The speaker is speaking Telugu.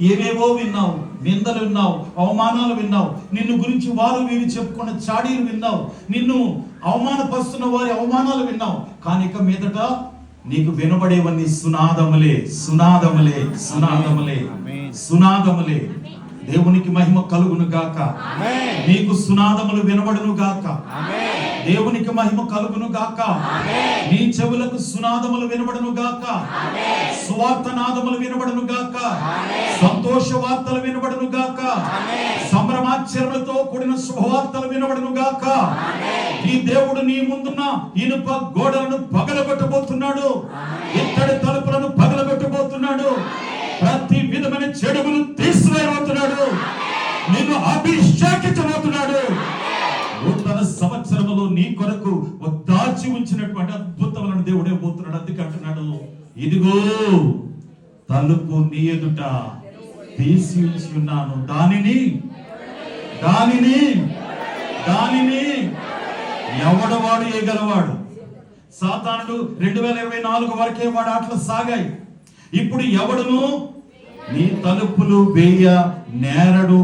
ఏవేవో విన్నావు, నిందలు విన్నావు, అవమానాలు విన్నావు, నిన్ను గురించి వారు వీరు చెప్పుకున్న చాడీలు విన్నావు, నిన్ను అవమానపరుస్తున్న వారి అవమానాలు విన్నావు. కానీ ఇక మీదట నీకు వినబడేవన్నీ సునాదములే, సునాదములే, సునాదములే, సునాదములే. దేవునికి మహిమ కలుగును గాక. నీకు సునాదములు వినబడును గాక. దేవునికి మహిమ కలుగును గాక. నీ చెవులకు సునాదములు వినబడును గాక. సువార్త నాదములు వినబడును గాక. సంతోష వార్తలు వినబడును గాక. సంభ్రమాచరణలతో కూడిన శుభవార్తలు వినబడును గాక. ఈ దేవుడు నీ ముందున్న ఇనుప గోడలను పగలగొట్టబోతున్నాడు. ఇత్తడి తలుపులను పగలగొట్టబోతున్నాడు. ప్రతి విధమైన చెడుగులు తీసివేయబోతున్నాడు. నిన్ను అభిషేకించబోతున్నాడు. నూతన సంవత్సరములో నీ కొరకు దాచి ఉంచినటువంటి అద్భుతములను దేవుడే పోతున్నాడు. అందుకే అంటున్నాడు, ఇదిగో తలుపు నీ ఎదుట తీసి ఉంచి ఉన్నాను, దానిని దానిని దానిని ఎవడవాడు వేయగలవాడు. సాతానుడు 2024 వరకే వాడు ఆటలు సాగాయి. ఇప్పుడు ఎవడును నీ తలుపులు వేయ నేరడు.